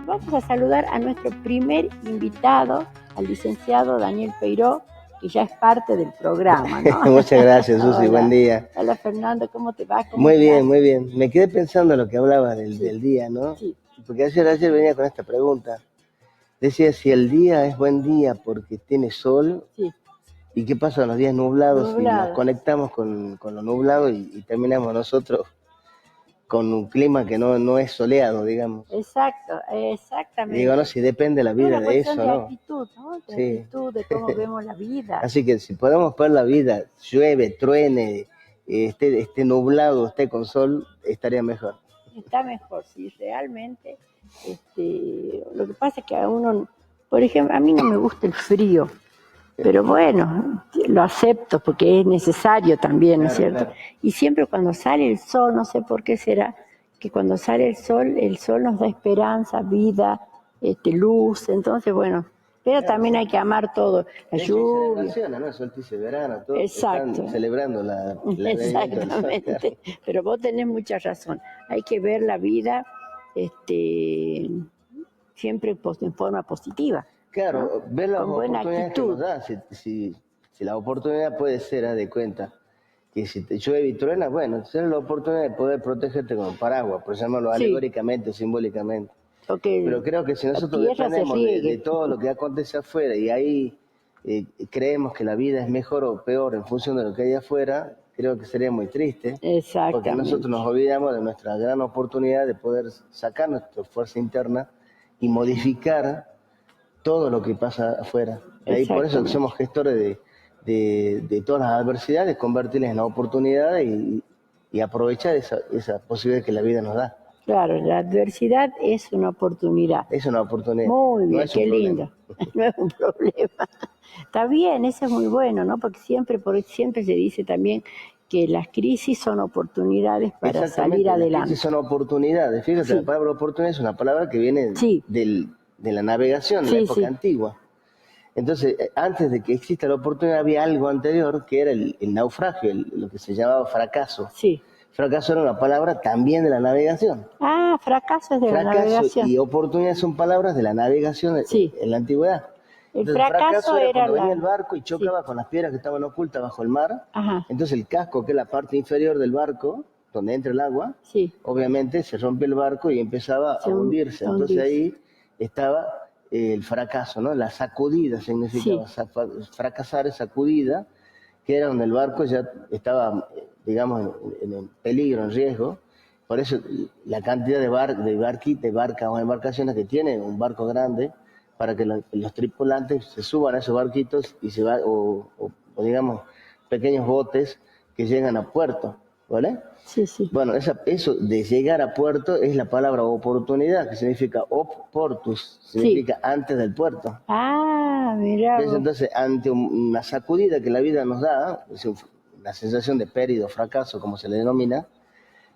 Vamos a saludar a nuestro primer invitado, al licenciado Daniel Peiró, que ya es parte del programa, ¿no? Muchas gracias, Susi, Hola. buen día. Hola, Fernando, ¿cómo te va? Muy bien, muy bien. Me quedé pensando en lo que hablaba del día, ¿no? Sí. Porque ayer venía con esta pregunta. Decía si el día es buen día porque tiene sol, Sí. ¿y qué pasa en los días nublados? Y nos Nublado. conectamos con lo nublado y terminamos nosotros con un clima que no es soleado, digamos. Exacto, exactamente. Digo, no, si depende la vida de eso, Es una cuestión de ¿no? actitud, ¿no? De Sí. actitud, de cómo vemos la vida. Así que si podemos ver la vida, llueve, truene, esté nublado, esté con sol, estaría mejor. Está mejor, sí, realmente. Lo que pasa es que a uno, por ejemplo, a mí no me gusta el frío, pero bueno, lo acepto porque es necesario también, ¿no es cierto? Claro. Y siempre cuando sale el sol, no sé por qué será, que cuando sale el sol nos da esperanza, vida, luz, entonces bueno, pero Claro, también hay que amar todo, la lluvia. ¿no? Solsticio de verano, todo. Exacto. Están celebrando la Exactamente, pero vos tenés mucha razón, hay que ver la vida siempre en forma positiva. Claro, ¿no? ver las Con buena oportunidades que nos actitud. da. Si la oportunidad puede ser, haz de cuenta, que si te llueve y truena, bueno, tener la oportunidad de poder protegerte con un paraguas, por llamarlo alegóricamente o simbólicamente. Pero creo que si nosotros dependemos de todo lo que acontece afuera y ahí creemos que la vida es mejor o peor en función de lo que hay afuera, creo que sería muy triste. Porque nosotros nos olvidamos de nuestra gran oportunidad de poder sacar nuestra fuerza interna y modificar todo lo que pasa afuera. Ahí por eso somos gestores de todas las adversidades, convertirlas en oportunidades y aprovechar esa posibilidad que la vida nos da. Claro, la adversidad es una oportunidad. Es una oportunidad. Muy bien, no qué lindo. No es un problema. Está bien, eso es muy bueno, ¿no? Porque siempre se dice también que las crisis son oportunidades para salir adelante. Las crisis son oportunidades. Fíjate, la palabra oportunidad es una palabra que viene de la navegación, de la época antigua. Entonces, antes de que exista la oportunidad, había algo anterior que era el naufragio, lo que se llamaba fracaso. Sí. Fracaso era una palabra también de la navegación. Ah, fracaso es de la navegación. Fracaso y oportunidad son palabras de la navegación en la antigüedad. Entonces, el fracaso era cuando venía el barco y chocaba con las piedras que estaban ocultas bajo el mar. Ajá. Entonces el casco, que es la parte inferior del barco, donde entra el agua, obviamente se rompe el barco y empezaba a hundirse. Entonces ahí estaba el fracaso, ¿no? La sacudida significaba fracasar, es sacudida, que era donde el barco ya estaba, digamos, en peligro, en riesgo. Por eso la cantidad de barcas o embarcaciones que tiene un barco grande, para que los tripulantes se suban a esos barquitos y se va, o digamos, pequeños botes que llegan a puerto, ¿vale? Sí, sí. Bueno, eso de llegar a puerto es la palabra oportunidad, que significa oportus, significa antes del puerto. Ah, mira. Entonces, ante una sacudida que la vida nos da, una sensación de pérdida o fracaso, como se le denomina,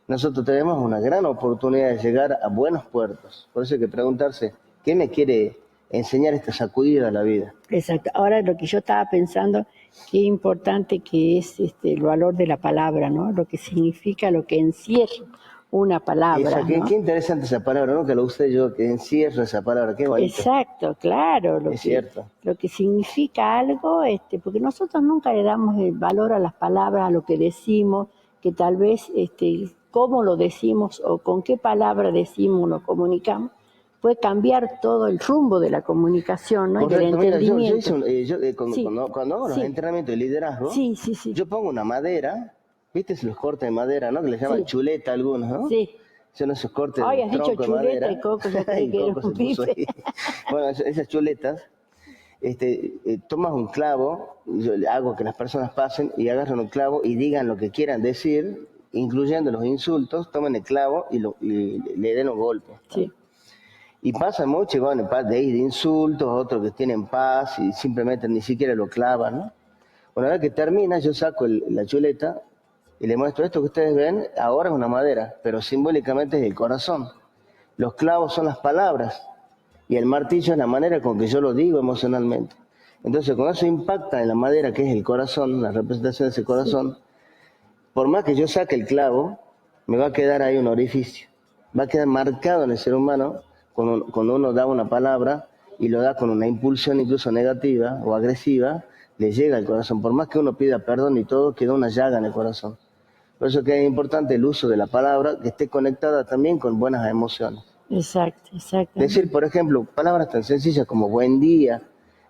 nosotros tenemos una gran oportunidad de llegar a buenos puertos. Por eso hay que preguntarse, ¿qué me quiere enseñar esta sacudida a la vida? Exacto. Ahora lo que yo estaba pensando, qué importante que es el valor de la palabra, ¿no? Lo que significa, lo que encierra una palabra. ¿No? Qué interesante esa palabra, ¿no? Que lo usé yo, que encierra esa palabra, qué bonito. Exacto, claro. Cierto. Lo que significa algo, porque nosotros nunca le damos el valor a las palabras, a lo que decimos, que tal vez cómo lo decimos o con qué palabra decimos, lo comunicamos, puede cambiar todo el rumbo de la comunicación, ¿no? Y del entendimiento. Cuando hago los entrenamientos de liderazgo, yo pongo una madera, ¿viste? Los cortes de madera, ¿no? Que le llaman chuleta a algunos, ¿no? Sí. Son esos cortes de tronco de madera. Y Coco, yo creí que era un bife. Bueno, esas chuletas, tomas un clavo, yo hago que las personas pasen y agarran un clavo y digan lo que quieran decir, incluyendo los insultos, tomen el clavo y le den un golpe. Sí. Y pasa mucho, y bueno, de ahí de insultos, otros que tienen paz y simplemente ni siquiera lo clavan, ¿no? Una vez que termina, yo saco la chuleta y le muestro esto que ustedes ven, ahora es una madera, pero simbólicamente es el corazón. Los clavos son las palabras y el martillo es la manera con que yo lo digo emocionalmente. Entonces, cuando eso impacta en la madera, que es el corazón, la representación de ese corazón, por más que yo saque el clavo, me va a quedar ahí un orificio. Va a quedar marcado en el ser humano cuando uno da una palabra y lo da con una impulsión incluso negativa o agresiva, le llega al corazón. Por más que uno pida perdón y todo, queda una llaga en el corazón. Por eso que es importante el uso de la palabra, que esté conectada también con buenas emociones. Exacto. Decir, por ejemplo, palabras tan sencillas como buen día,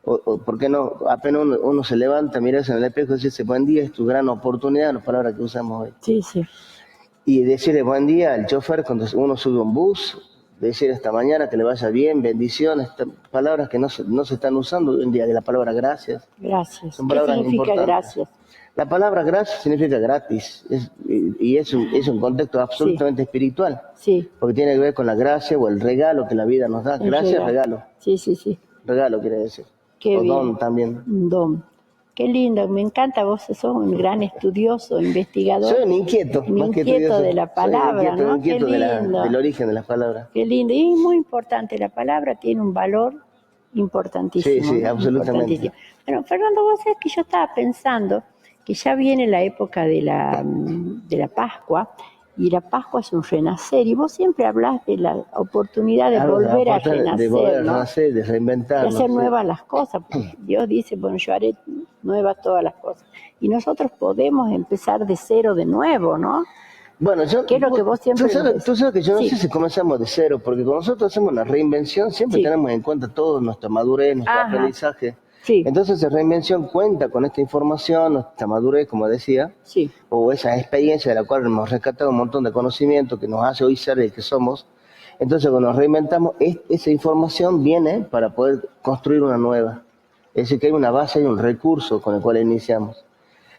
o ¿por qué no? Apenas uno se levanta, mirarse en el espejo y dice buen día, es tu gran oportunidad, las palabras que usamos hoy. Sí. Y decirle buen día al chofer cuando uno sube un bus, decir esta mañana que le vaya bien, bendiciones, palabras que no se están usando hoy en día, de la palabra gracias. Gracias. Son palabras ¿Qué significa importantes. Gracias? La palabra gracias significa gratis, y es un contexto absolutamente espiritual, porque tiene que ver con la gracia o el regalo que la vida nos da. Gracias, regalo. Sí. Regalo quiere decir. Qué o bien. Don también. Don. Qué lindo, me encanta, vos sos un gran estudioso, investigador. Soy un inquieto, más que inquieto de la palabra, ¿no? Inquieto del origen de las palabras. Qué lindo, y es muy importante, la palabra tiene un valor importantísimo. Sí, absolutamente. Bueno, Fernando, vos sabés que yo estaba pensando que ya viene la época de la Pascua, y la Pascua es un renacer, y vos siempre hablas de la oportunidad de volver a renacer, de volver a renacer, de reinventarnos, de hacer nuevas las cosas, porque Dios dice, bueno, yo haré nuevas todas las cosas, y nosotros podemos empezar de cero de nuevo, ¿no? Bueno, ¿Qué es lo que vos siempre tú sabes que yo no sé si comenzamos de cero, porque cuando nosotros hacemos una reinvención siempre tenemos en cuenta todo, nuestra madurez, nuestro aprendizaje. Entonces la reinvención cuenta con esta información, nuestra madurez, como decía, o esa experiencia de la cual hemos rescatado un montón de conocimiento que nos hace hoy ser el que somos. Entonces cuando nos reinventamos, esa información viene para poder construir una nueva. Es decir, que hay una base y un recurso con el cual iniciamos.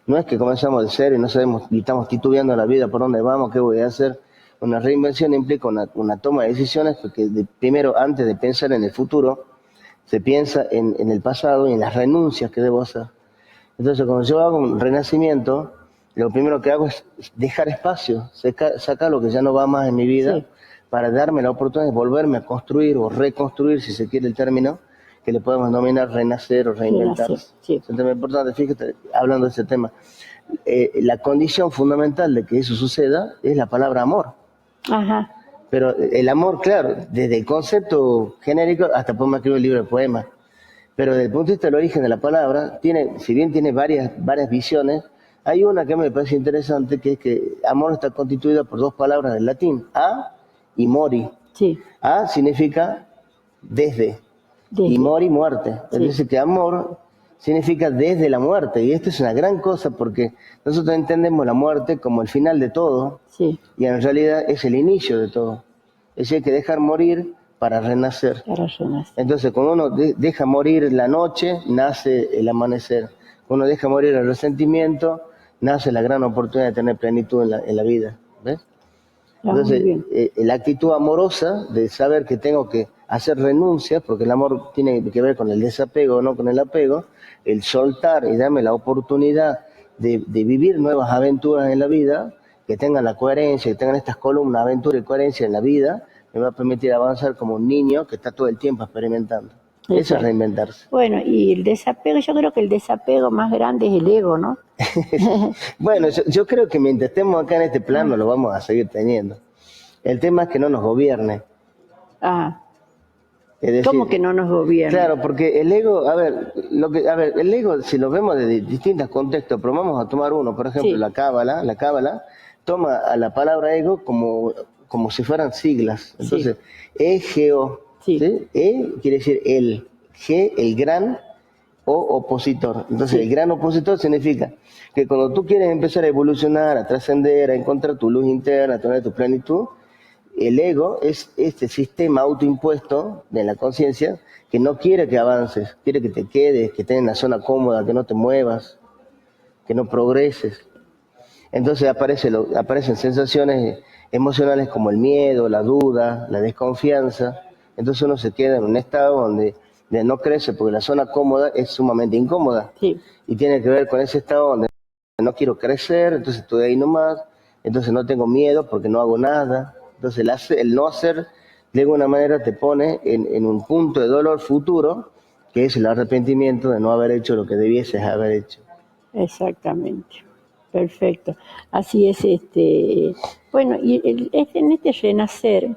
No es que comenzamos de cero y no sabemos y estamos titubeando la vida, por dónde vamos, qué voy a hacer. Una reinvención implica una toma de decisiones, porque primero, antes de pensar en el futuro, se piensa en el pasado y en las renuncias que debo hacer. Entonces, cuando yo hago un renacimiento, lo primero que hago es dejar espacio, sacar lo que ya no va más en mi vida, para darme la oportunidad de volverme a construir o reconstruir, si se quiere el término, que le podemos denominar renacer o reinventar. Es un tema importante, fíjate, hablando de ese tema. La condición fundamental de que eso suceda es la palabra amor. Pero el amor, claro, desde el concepto genérico hasta podemos escribir un libro de poemas. Pero desde el punto de vista del origen de la palabra, si bien tiene varias visiones, hay una que me parece interesante, que es que amor está constituida por dos palabras del latín, a y mori. A significa desde. Y mori, muerte. Es decir, que amor significa desde la muerte. Y esto es una gran cosa, porque nosotros entendemos la muerte como el final de todo, y en realidad es el inicio de todo. Es decir, hay que dejar morir para renacer. Entonces, cuando uno deja morir la noche, nace el amanecer. Cuando uno deja morir el resentimiento, nace la gran oportunidad de tener plenitud en la vida. ¿Ves? Entonces, la actitud amorosa de saber que tengo que hacer renuncias, porque el amor tiene que ver con el desapego, no con el apego, el soltar y darme la oportunidad de vivir nuevas aventuras en la vida, que tengan la coherencia, que tengan estas columnas, aventura y coherencia en la vida, me va a permitir avanzar como un niño que está todo el tiempo experimentando. Eso es reinventarse. Bueno, y el desapego, yo creo que el desapego más grande es el ego, ¿no? Bueno, yo creo que mientras estemos acá en este plano lo vamos a seguir teniendo. El tema es que no nos gobierne. Es decir, ¿cómo que no nos gobierne? Claro, porque el ego, el ego, si lo vemos desde distintos contextos, pero vamos a tomar uno, por ejemplo, la cábala toma a la palabra ego como si fueran siglas. Entonces, egeo, E quiere decir el, G, el gran o opositor. Entonces, el gran opositor significa que cuando tú quieres empezar a evolucionar, a trascender, a encontrar tu luz interna, a tener tu plenitud, el ego es este sistema autoimpuesto de la conciencia que no quiere que avances, quiere que te quedes, que estés en la zona cómoda, que no te muevas, que no progreses. Entonces aparecen sensaciones emocionales como el miedo, la duda, la desconfianza. Entonces uno se queda en un estado donde no crece, porque la zona cómoda es sumamente incómoda. Y tiene que ver con ese estado donde no quiero crecer, entonces estoy ahí nomás, entonces no tengo miedo porque no hago nada. Entonces el no hacer, de alguna manera te pone en un punto de dolor futuro que es el arrepentimiento de no haber hecho lo que debieses haber hecho. Exactamente. Perfecto. Así es, bueno, y en este renacer,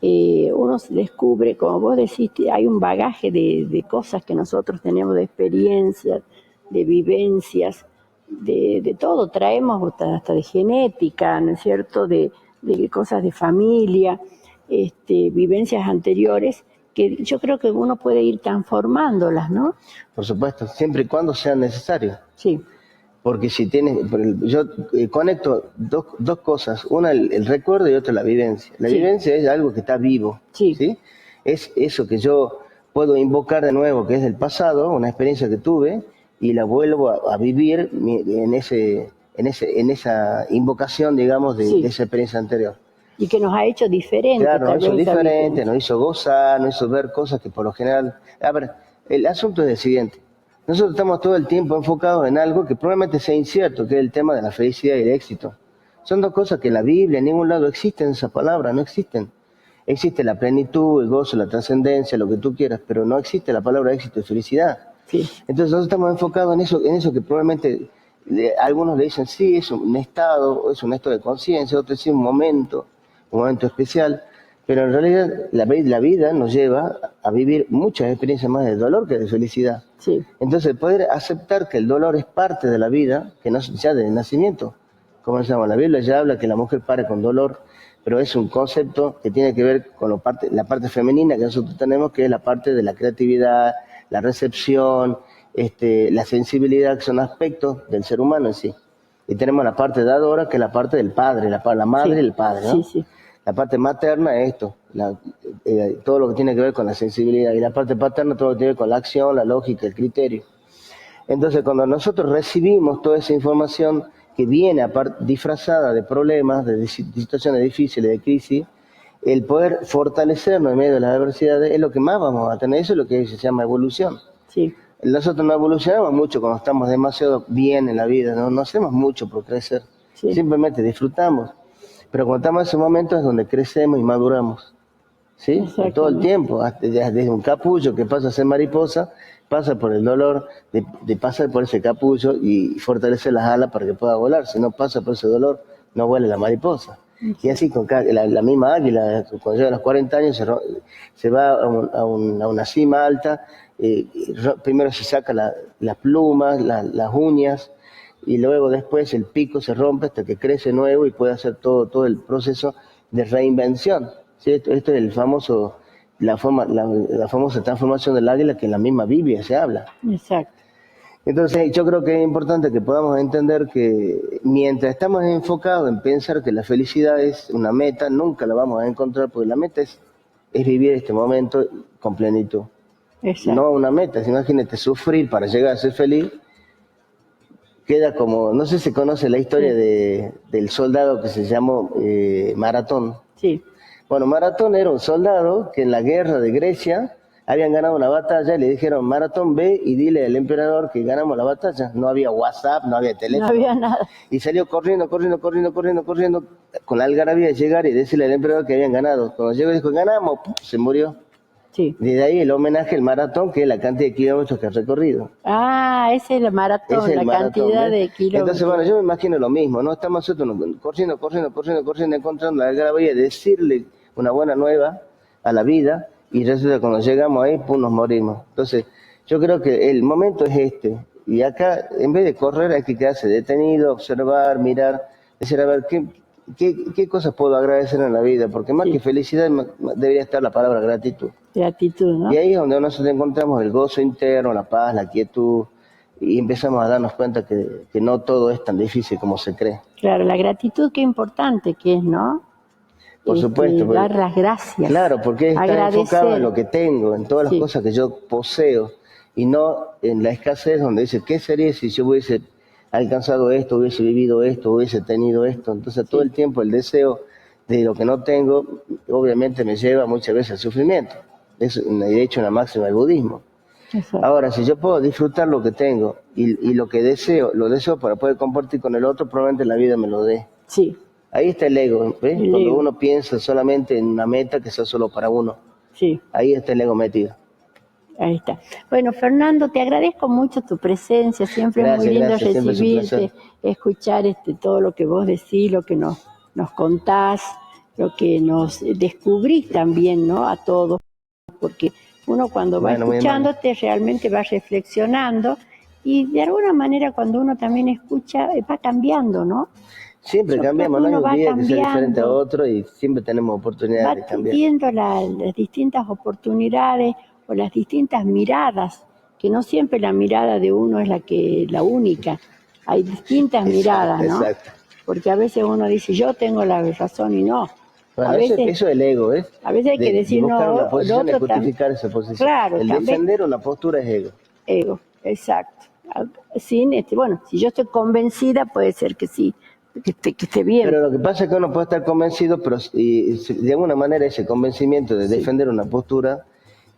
uno se descubre, como vos decís, hay un bagaje de cosas que nosotros tenemos, de experiencias, de vivencias, de todo, traemos hasta de genética, ¿no es cierto?, de cosas de familia, vivencias anteriores, que yo creo que uno puede ir transformándolas, ¿no? Por supuesto, siempre y cuando sea necesario. Sí. Porque si tienes, yo conecto dos cosas, una el recuerdo y otra la vivencia. La vivencia es algo que está vivo, ¿sí? Es eso que yo puedo invocar de nuevo, que es del pasado, una experiencia que tuve, y la vuelvo a vivir en esa invocación, digamos, de esa experiencia anterior. Y que nos ha hecho diferentes. Claro, nos hizo diferente, nos hizo gozar, nos hizo ver cosas que por lo general... A ver, el asunto es el siguiente. Nosotros estamos todo el tiempo enfocados en algo que probablemente sea incierto, que es el tema de la felicidad y el éxito. Son dos cosas que en la Biblia, en ningún lado existen esas palabras, no existen. Existe la plenitud, el gozo, la trascendencia, lo que tú quieras, pero no existe la palabra éxito y felicidad. Sí. Entonces nosotros estamos enfocados en eso que probablemente algunos le dicen, sí, es un estado de conciencia, otros sí, un momento especial, pero en realidad la vida nos lleva a vivir muchas experiencias más de dolor que de felicidad. Sí. Entonces poder aceptar que el dolor es parte de la vida, que no ya de nacimiento, como se llama, la Biblia ya habla que la mujer pare con dolor, pero es un concepto que tiene que ver con la parte femenina que nosotros tenemos, que es la parte de la creatividad, la recepción, la sensibilidad, que son aspectos del ser humano en sí. Y tenemos la parte dadora, que es la parte del padre, la madre y el padre, ¿no? Sí, sí. La parte materna es esto, todo lo que tiene que ver con la sensibilidad, y la parte paterna todo lo que tiene que ver con la acción, la lógica, el criterio. Entonces, cuando nosotros recibimos toda esa información que viene disfrazada de problemas, de situaciones difíciles, de crisis, el poder fortalecernos en medio de las adversidades es lo que más vamos a tener. Eso es lo que se llama evolución. Sí. Nosotros no evolucionamos mucho cuando estamos demasiado bien en la vida, no hacemos mucho por crecer, simplemente disfrutamos. Pero cuando estamos en ese momento es donde crecemos y maduramos, ¿sí? Todo el tiempo, desde un capullo que pasa a ser mariposa, pasa por el dolor de pasar por ese capullo y fortalecer las alas para que pueda volar. Si no pasa por ese dolor, no vuela la mariposa. Y así con la misma águila, cuando llega a los 40 años, se va a una cima alta, primero se saca las plumas, las uñas, y luego después el pico se rompe hasta que crece nuevo y puede hacer todo el proceso de reinvención. ¿Sí? Esto es la famosa transformación del águila que en la misma Biblia se habla. Exacto. Entonces yo creo que es importante que podamos entender que mientras estamos enfocados en pensar que la felicidad es una meta, nunca la vamos a encontrar, porque la meta es vivir este momento con plenitud. Exacto. No una meta, imagínate sufrir para llegar a ser feliz. Queda como, no sé si conoce la historia del soldado que se llamó Maratón. Sí. Bueno, Maratón era un soldado que en la guerra de Grecia habían ganado una batalla y le dijeron, Maratón, ve y dile al emperador que ganamos la batalla. No había WhatsApp, no había teléfono. No había nada. Y salió corriendo, con la algarabía de llegar y decirle al emperador que habían ganado. Cuando llegó y dijo, ganamos, se murió. Sí. Desde ahí el homenaje al maratón, que es la cantidad de kilómetros que ha recorrido. Ah, ese es el maratón, cantidad de kilómetros. Entonces, bueno, yo me imagino lo mismo, ¿no? Estamos nosotros corriendo, encontrando la algarabía, decirle una buena nueva a la vida, y resulta que cuando llegamos ahí, pum, nos morimos. Entonces, yo creo que el momento es este, y acá, en vez de correr, hay que quedarse detenido, observar, mirar, decir, a ver, ¿qué cosas puedo agradecer en la vida? Porque más que felicidad debería estar la palabra gratitud. Gratitud, ¿no? Y ahí es donde nosotros encontramos el gozo interno, la paz, la quietud, y empezamos a darnos cuenta que no todo es tan difícil como se cree. Claro, la gratitud qué importante que es, ¿no? Por supuesto. Dar las gracias. Claro, porque está enfocado en lo que tengo, en todas las cosas que yo poseo, y no en la escasez donde dice, ¿qué sería si yo hubiese alcanzado esto, hubiese vivido esto, hubiese tenido esto? Entonces todo el tiempo el deseo de lo que no tengo, obviamente me lleva muchas veces al sufrimiento. Es de hecho una máxima del budismo. Exacto. Ahora, si yo puedo disfrutar lo que tengo y lo que deseo, lo deseo para poder compartir con el otro, probablemente la vida me lo dé. Sí. Ahí está el ego, ¿ves? Cuando uno piensa solamente en una meta que sea solo para uno. Sí. Ahí está el ego metido. Ahí está. Bueno, Fernando, te agradezco mucho tu presencia, siempre es muy lindo recibirte, escuchar todo lo que vos decís, lo que nos contás, lo que nos descubrís también, ¿no? A todos, porque uno cuando va escuchándote realmente va reflexionando y de alguna manera cuando uno también escucha va cambiando, ¿no? Siempre cambiamos, no hay un día que sea diferente a otro y siempre tenemos oportunidades de cambiar. Viendo las distintas oportunidades o las distintas miradas, que no siempre la mirada de uno es la única, hay distintas miradas, ¿no? Exacto. Porque a veces uno dice, yo tengo la razón y no. Bueno, a veces, eso es el ego, ¿eh? A veces hay que decir, buscar no, una posición, de justificar esa posición. Claro, el defender una postura es ego. Ego, exacto. Sin bueno, si yo estoy convencida, puede ser que sí, que esté bien. Pero lo que pasa es que uno puede estar convencido, pero de alguna manera ese convencimiento de defender una postura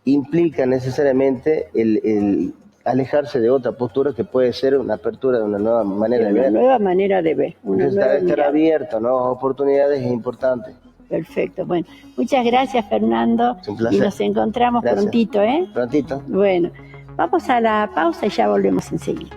implica necesariamente el alejarse de otra postura que puede ser una apertura de una nueva manera de ver. Una nueva manera de ver. Estar abierto, ¿no? Oportunidades es importante. Perfecto. Bueno, muchas gracias, Fernando. Es un placer. Y nos encontramos prontito, ¿eh? Prontito. Bueno, vamos a la pausa y ya volvemos enseguida.